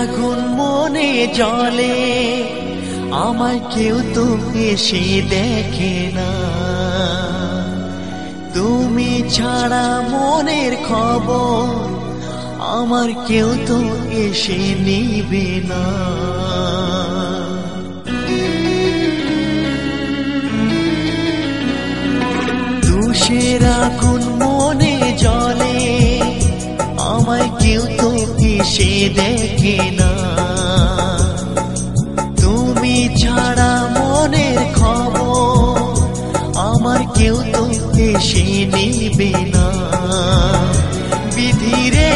আগুন মনে জ্বলে, আমায় কেউ তো এসে দেখে না। তুমি ছাড়া মনের খবর আমার কেউ তো এসে নিবে না। তুষের আগুন মনে জ্বলে, আমায় কেউ তো এসে দেখে না। তুমি ছাড়া মনের খবর আমার কেউ তো এসে নিবে না। বিধিরে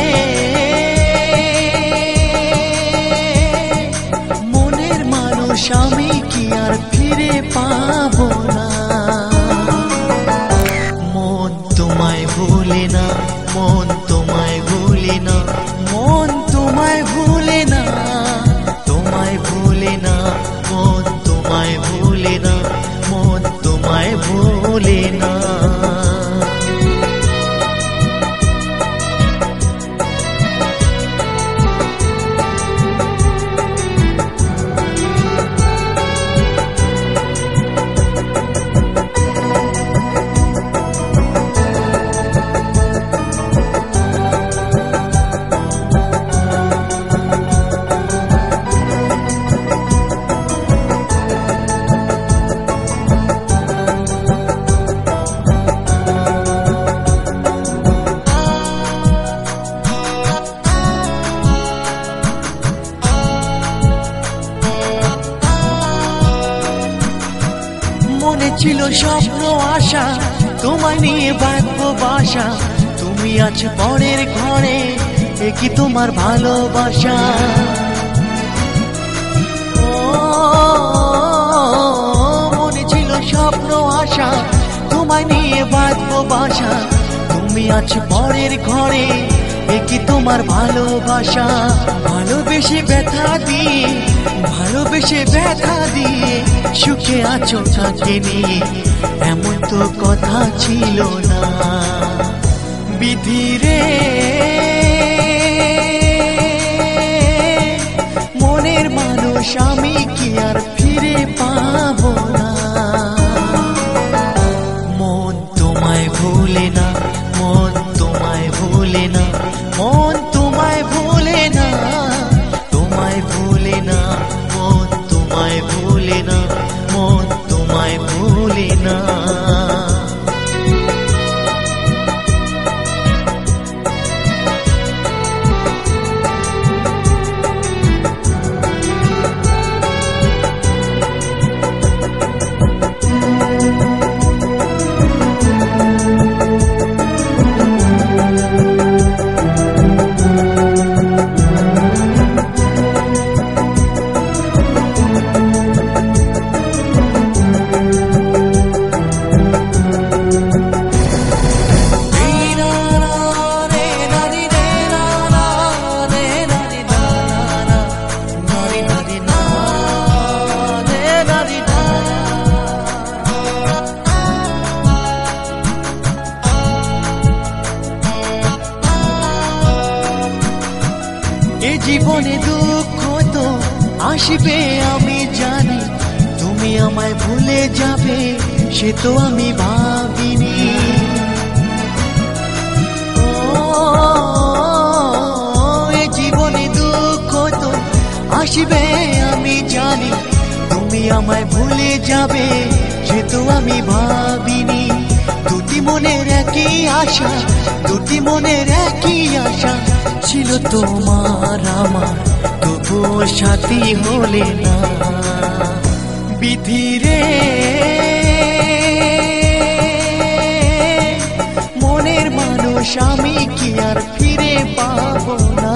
মনের মানুষ আমি কি আর ফিরে পাবো না। মন তোমায় ভুলে না, মন তোমায় ভুলে না, মন তোমায় ভুলে না, তোমায় ভুলে না, মন তোমায় ভুলে না, মন তোমায় ভুলে না। মনে ছিল স্বপ্ন আশা, তোমায় নিয়ে বাঁধবো বাসা। তুমি আছো পরের ঘরে, এ কি তোমার ভালোবাসা? মনে ছিল স্বপ্ন আশা, তোমায় নিয়ে বাঁধবো বাসা। তুমি আছো পরের ঘরে, এ কি তোমার ভালোবাসা? ভালোবেসে ব্যথা দিয়ে, ভালোবেসে ব্যথা দিয়ে সুখে আছো তাকে নিয়ে, এমন তো কথা ছিল না। বিধিরে মনের মানুষ আমি কি আর ফিরে পাবো না। মন তোমায় ভুলে না, মন তোমায় ভুলে না, মন তোমায় ভুলে না, তোমায় ভুলে না, মন তোমায় ভুলে না, মন তোমায় ভুলে না। এ জীবনে দুঃখ তো আসবে আমি জানি, তুমি আমায় ভুলে যাবে সে তো আমি ভাবিনি। এ জীবনে দুঃখ তো আসবে আমি জানি, তুমি আমায় ভুলে যাবে সে তো আমি ভাবিনি। দুটি মনের একই আশা, দুটি মনের একই আশা ছিল তোমার আমার, তবুও সাথী হলে না। বিধিরে মনের মানুষ আমি কি আর ফিরে পাবো না।